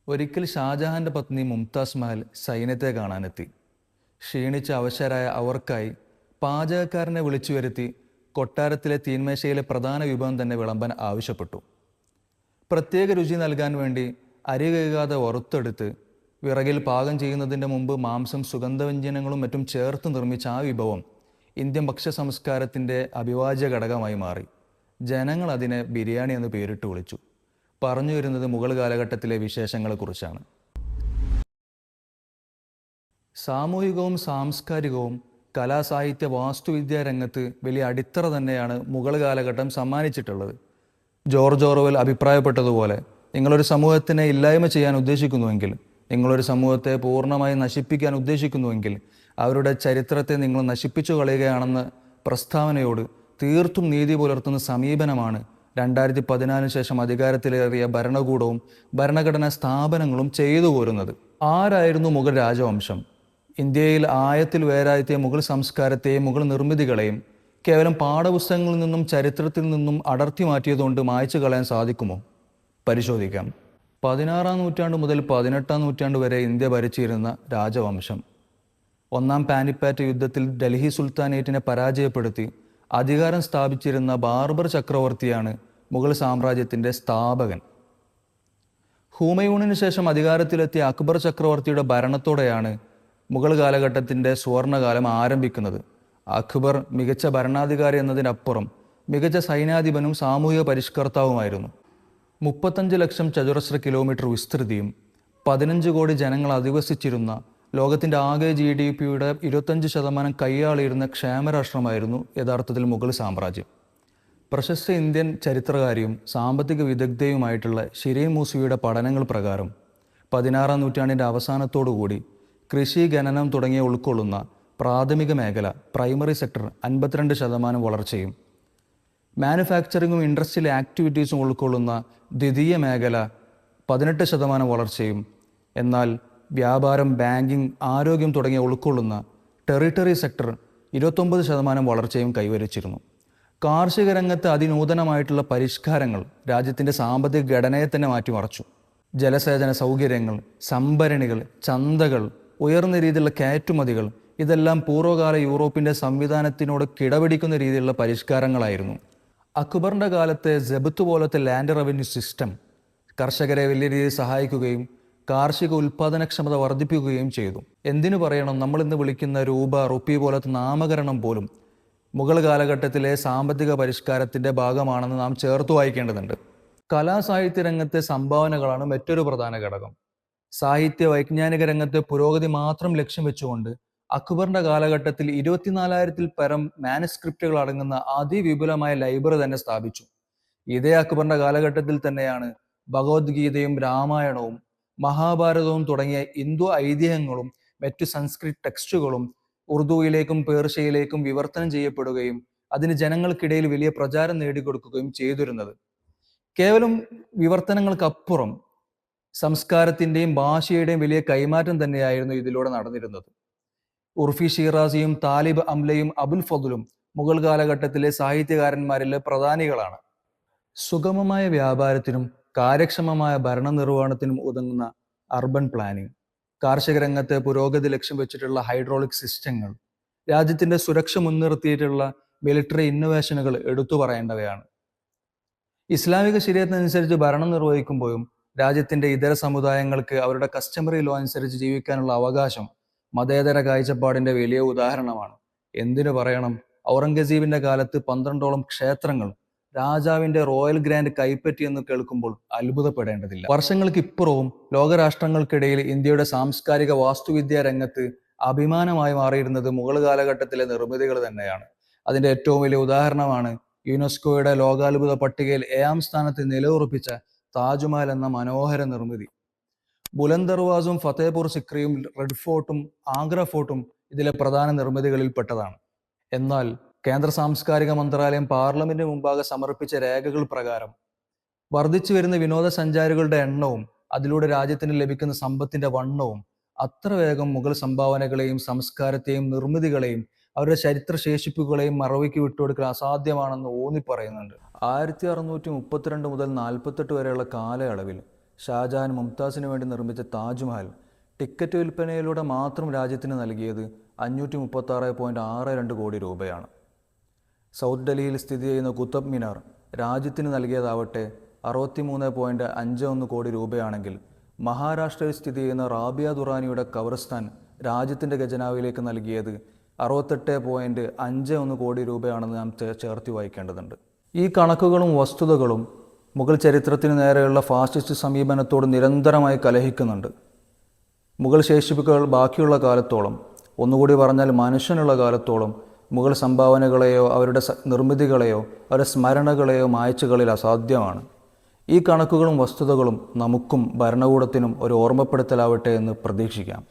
ഒരിക്കൽ ഷാജഹാന്റെ പത്നി മുംതാസ് മഹൽ സൈന്യത്തെ കാണാനെത്തി. ക്ഷീണിച്ച അവശരായ അവർക്കായി പാചകക്കാരനെ വിളിച്ചു വരുത്തി കൊട്ടാരത്തിലെ തീന്മേശയിലെ പ്രധാന വിഭവം തന്നെ വിളമ്പാൻ ആവശ്യപ്പെട്ടു. പ്രത്യേക രുചി നൽകാൻ വേണ്ടി അരി കഴുകാതെ വറുത്തെടുത്ത് വിറകിൽ പാകം ചെയ്യുന്നതിൻ്റെ മുമ്പ് മാംസം സുഗന്ധവ്യഞ്ജനങ്ങളും മറ്റും ചേർത്ത് നിർമ്മിച്ച ആ വിഭവം ഇന്ത്യൻ ഭക്ഷ്യ സംസ്കാരത്തിൻ്റെ അവിഭാജ്യ ഘടകമായി മാറി. ജനങ്ങൾ അതിനെ ബിരിയാണി എന്ന് പേരിട്ട് വിളിച്ചു. പറഞ്ഞു വരുന്നത് മുഗൾ കാലഘട്ടത്തിലെ വിശേഷങ്ങളെക്കുറിച്ചാണ്. സാമൂഹികവും സാംസ്കാരികവും കലാസാഹിത്യ വാസ്തുവിദ്യാ രംഗത്ത് വലിയ അടിത്തറ തന്നെയാണ് മുഗൾ കാലഘട്ടം സമ്മാനിച്ചിട്ടുള്ളത്. ജോർജ് ഓർവെൽ അഭിപ്രായപ്പെട്ടതുപോലെ, നിങ്ങളൊരു സമൂഹത്തിനെ ഇല്ലായ്മ ചെയ്യാൻ ഉദ്ദേശിക്കുന്നുവെങ്കിൽ, നിങ്ങളൊരു സമൂഹത്തെ പൂർണ്ണമായി നശിപ്പിക്കാൻ ഉദ്ദേശിക്കുന്നുവെങ്കിൽ അവരുടെ ചരിത്രത്തെ നിങ്ങൾ നശിപ്പിച്ചു കളയുകയാണെന്ന പ്രസ്താവനയോട് തീർത്തും നീതി പുലർത്തുന്ന സമീപനമാണ് 2014 ശേഷം അധികാരത്തിലേറിയ ഭരണകൂടവും ഭരണഘടനാ സ്ഥാപനങ്ങളും ചെയ്തു പോരുന്നത്. ആരായിരുന്നു മുഗൾ രാജവംശം? ഇന്ത്യയിൽ ആയത്തിൽ വേരായെത്തിയ മുഗൾ സംസ്കാരത്തെയും മുഗൾ നിർമ്മിതികളെയും കേവലം പാഠപുസ്തകങ്ങളിൽ നിന്നും ചരിത്രത്തിൽ നിന്നും അടർത്തി മാറ്റിയതുകൊണ്ട് മായ്ച്ചു കളയാൻ സാധിക്കുമോ? പരിശോധിക്കാം. 16-ാം നൂറ്റാണ്ട് മുതൽ 18-ാം നൂറ്റാണ്ട് വരെ ഇന്ത്യ ഭരിച്ചിരുന്ന രാജവംശം ഒന്നാം പാനിപ്പാറ്റ് യുദ്ധത്തിൽ ഡൽഹി സുൽത്താനേറ്റിനെ പരാജയപ്പെടുത്തി അധികാരം സ്ഥാപിച്ചിരുന്ന ബാർബർ ചക്രവർത്തിയാണ് മുഗൾ സാമ്രാജ്യത്തിൻ്റെ സ്ഥാപകൻ. ഹുമയൂണിന് ശേഷം അധികാരത്തിലെത്തിയ അക്ബർ ചക്രവർത്തിയുടെ ഭരണത്തോടെയാണ് മുഗൾ കാലഘട്ടത്തിൻ്റെ സുവർണകാലം ആരംഭിക്കുന്നത്. അക്ബർ മികച്ച ഭരണാധികാരി എന്നതിനപ്പുറം മികച്ച സൈന്യാധിപനും സാമൂഹിക പരിഷ്കർത്താവുമായിരുന്നു. 35 ലക്ഷം ചതുരശ്ര കിലോമീറ്റർ വിസ്തൃതിയും 15 കോടി ജനങ്ങൾ അധിവസിച്ചിരുന്ന ലോകത്തിൻ്റെ ആകെ GDPയുടെ 25% കൈയാളിയിരുന്ന ക്ഷേമരാഷ്ട്രമായിരുന്നു യഥാർത്ഥത്തിൽ മുഗൾ സാമ്രാജ്യം. പ്രശസ്ത ഇന്ത്യൻ ചരിത്രകാരിയും സാമ്പത്തിക വിദഗ്ധയുമായിട്ടുള്ള ഷിരീൻ മൂസവിയുടെ പഠനങ്ങൾ പ്രകാരം 16-ാം നൂറ്റാണ്ടിൻ്റെ അവസാനത്തോടുകൂടി കൃഷി, ഖനനം തുടങ്ങിയ ഉൾക്കൊള്ളുന്ന പ്രാഥമിക മേഖല പ്രൈമറി സെക്ടർ 52% വളർച്ചയും മാനുഫാക്ചറിങ്ങും ഇൻഡസ്ട്രിയൽ ആക്ടിവിറ്റീസും ഉൾക്കൊള്ളുന്ന ദ്വിതീയ മേഖല 18% വളർച്ചയും, എന്നാൽ വ്യാപാരം, ബാങ്കിങ്, ആരോഗ്യം തുടങ്ങിയ ഉൾക്കൊള്ളുന്ന ടെറിട്ടറി സെക്ടർ 29% വളർച്ചയും കൈവരിച്ചിരുന്നു. കാർഷിക രംഗത്ത് അതിനൂതനമായിട്ടുള്ള പരിഷ്കാരങ്ങൾ രാജ്യത്തിൻ്റെ സാമ്പത്തിക ഘടനയെ തന്നെ മാറ്റിമറിച്ചു. ജലസേചന സൗകര്യങ്ങൾ, സംഭരണികൾ, ചന്തകൾ, ഉയർന്ന രീതിയിലുള്ള കയറ്റുമതികൾ, ഇതെല്ലാം പൂർവ്വകാല യൂറോപ്പിൻ്റെ സംവിധാനത്തിനോട് കിടപിടിക്കുന്ന രീതിയിലുള്ള പരിഷ്കാരങ്ങളായിരുന്നു. അക്ബറിൻ്റെ കാലത്തെ ജബത്ത് പോലത്തെ ലാൻഡ് റവന്യൂ സിസ്റ്റം കർഷകരെ വലിയ രീതിയിൽ സഹായിക്കുകയും കാർഷിക ഉൽപ്പാദനക്ഷമത വർദ്ധിപ്പിക്കുകയും ചെയ്തു. എന്തിനു പറയണം, നമ്മളിന്ന് വിളിക്കുന്ന രൂപ, റുപ്പി പോലത്തെ നാമകരണം പോലും മുഗൾ കാലഘട്ടത്തിലെ സാമ്പത്തിക പരിഷ്കാരത്തിൻ്റെ ഭാഗമാണെന്ന് നാം ചേർത്ത് വായിക്കേണ്ടതുണ്ട്. കലാസാഹിത്യ രംഗത്തെ സംഭാവനകളാണ് മറ്റൊരു പ്രധാന ഘടകം. സാഹിത്യ വൈജ്ഞാനിക രംഗത്തെ പുരോഗതി മാത്രം ലക്ഷ്യം വെച്ചുകൊണ്ട് അക്ബറിന്റെ കാലഘട്ടത്തിൽ 24,000-ൽ പരം മാനുസ്ക്രിപ്റ്റുകൾ അടങ്ങുന്ന അതിവിപുലമായ ലൈബ്രറി തന്നെ സ്ഥാപിച്ചു. ഇതേ അക്ബറിന്റെ കാലഘട്ടത്തിൽ തന്നെയാണ് ഭഗവത്ഗീതയും രാമായണവും മഹാഭാരതവും തുടങ്ങിയ ഹിന്ദു ഐതിഹ്യങ്ങളും മറ്റു സംസ്കൃത് ടെക്സ്റ്റുകളും ഉറുദുവിലേക്കും പേർഷ്യയിലേക്കും വിവർത്തനം ചെയ്യപ്പെടുകയും അതിന് ജനങ്ങൾക്കിടയിൽ വലിയ പ്രചാരം നേടിക്കൊടുക്കുകയും ചെയ്തിരുന്നത്. കേവലം വിവർത്തനങ്ങൾക്കപ്പുറം സംസ്കാരത്തിൻ്റെയും ഭാഷയുടെയും വലിയ കൈമാറ്റം തന്നെയായിരുന്നു ഇതിലൂടെ നടന്നിരുന്നത്. ഉർഫി ഷിറാസിയും താലിബ് അംലയും അബുൽ ഫضലും മുഗൾ കാലഘട്ടത്തിലെ സാഹിത്യകാരന്മാരിലെ പ്രധാനികളാണ്. സുഗമമായ വ്യാപാരത്തിനും കാര്യക്ഷമമായ ഭരണനിർവഹണത്തിനും ഉതകുന്ന അർബൻ പ്ലാനിംഗ്, കാർഷിക രംഗത്തെ പുരോഗതി ലക്ഷ്യം വെച്ചിട്ടുള്ള ഹൈഡ്രോളിക് സിസ്റ്റങ്ങൾ, രാജ്യത്തിന്റെ സുരക്ഷ മുൻനിർത്തിയിട്ടുള്ള മിലിറ്ററി ഇന്നോവേഷനുകൾ എടുത്തു പറയേണ്ടവയാണ്. ഇസ്ലാമിക ശരീഅത്തിനനുസരിച്ച് ഭരണം നിർവഹിക്കുമ്പോഴും രാജ്യത്തിന്റെ ഇതര സമുദായങ്ങൾക്ക് അവരുടെ കസ്റ്റമറി ലോ അനുസരിച്ച് ജീവിക്കാനുള്ള അവകാശം മതേതര കാഴ്ചപ്പാടിന്റെ വലിയ ഉദാഹരണമാണ്. എന്തിനു പറയണം, ഔറംഗസീബിന്റെ കാലത്ത് 12ഓളം ക്ഷേത്രങ്ങൾ രാജാവിന്റെ റോയൽ ഗ്രാൻഡ് കൈപ്പറ്റിയെന്ന് കേൾക്കുമ്പോൾ അത്ഭുതപ്പെടേണ്ടതില്ല. വർഷങ്ങൾക്ക് ഇപ്പുറവും ലോകരാഷ്ട്രങ്ങൾക്കിടയിൽ ഇന്ത്യയുടെ സാംസ്കാരിക വാസ്തുവിദ്യാ രംഗത്ത് അഭിമാനമായി മാറിയിരുന്നത് മുഗൾ കാലഘട്ടത്തിലെ നിർമ്മിതികൾ തന്നെയാണ്. അതിന്റെ ഏറ്റവും വലിയ ഉദാഹരണമാണ് യുനെസ്കോയുടെ ലോകാത്ഭുത പട്ടികയിൽ 7-ാം സ്ഥാനത്ത് നിലയുറപ്പിച്ച താജ്മഹൽ എന്ന മനോഹര നിർമ്മിതി. ബുലന്ദ് ദർവാസും ഫത്തേപൂർ സിക്രിയും റെഡ് ഫോർട്ടും ആഗ്ര ഫോർട്ടും ഇതിലെ പ്രധാന നിർമ്മിതികളിൽ പെട്ടതാണ്. എന്നാൽ കേന്ദ്ര സാംസ്കാരിക മന്ത്രാലയം പാർലമെന്റിന് മുമ്പാകെ സമർപ്പിച്ച രേഖകൾ പ്രകാരം വർദ്ധിച്ചു വരുന്ന വിനോദസഞ്ചാരികളുടെ എണ്ണവും അതിലൂടെ രാജ്യത്തിന് ലഭിക്കുന്ന സമ്പത്തിന്റെ വണ്ണവും അത്ര വേഗം മുഗൾ സംഭാവനകളെയും സംസ്കാരത്തെയും നിർമ്മിതികളെയും അവരുടെ ചരിത്രശേഷിപ്പുകളെയും മറവിക്ക് വിട്ടുകൊടുക്കൽ അസാധ്യമാണെന്ന് ഊന്നി പറയുന്നുണ്ട്. 1632 മുതൽ 48 വരെയുള്ള കാലയളവിൽ ഷാജഹാൻ മുംതാസിന് വേണ്ടി നിർമ്മിച്ച താജ്മഹൽ ടിക്കറ്റ് വിൽപ്പനയിലൂടെ മാത്രം രാജ്യത്തിന് നൽകിയത് 536.62 കോടി രൂപയാണ്. സൗത്ത് ഡൽഹിയിൽ സ്ഥിതി ചെയ്യുന്ന കുത്തബ് മിനാർ രാജ്യത്തിന് നൽകിയതാവട്ടെ 63.51 കോടി രൂപയാണെങ്കിൽ മഹാരാഷ്ട്രയിൽ സ്ഥിതി ചെയ്യുന്ന റാബിയ ദുറാനിയുടെ ഖബർസ്ഥാൻ രാജ്യത്തിൻ്റെ ഖജനാവിലേക്ക് നൽകിയത് 68.51 കോടി രൂപയാണെന്ന് നാം ചേർത്തി വായിക്കേണ്ടതുണ്ട്. ഈ കണക്കുകളും വസ്തുതകളും മുഗൾ ചരിത്രത്തിന് നേരെയുള്ള ഫാസിസ്റ്റ് സമീപനത്തോട് നിരന്തരമായി കലഹിക്കുന്നുണ്ട്. മുഗൾ ശേഷിപ്പുകൾ ബാക്കിയുള്ള കാലത്തോളം, ഒന്നുകൂടി പറഞ്ഞാൽ മനുഷ്യനുള്ള കാലത്തോളം, മുഗൾ സംഭാവനകളെയോ അവരുടെ നിർമ്മിതികളെയോ അവരുടെ സ്മരണകളെയോ മായ്ച്ചുകളിൽ അസാധ്യമാണ്. ഈ കണക്കുകളും വസ്തുതകളും നമുക്കും ഭരണകൂടത്തിനും ഒരു ഓർമ്മപ്പെടുത്തലാവട്ടെ എന്ന് പ്രതീക്ഷിക്കാം.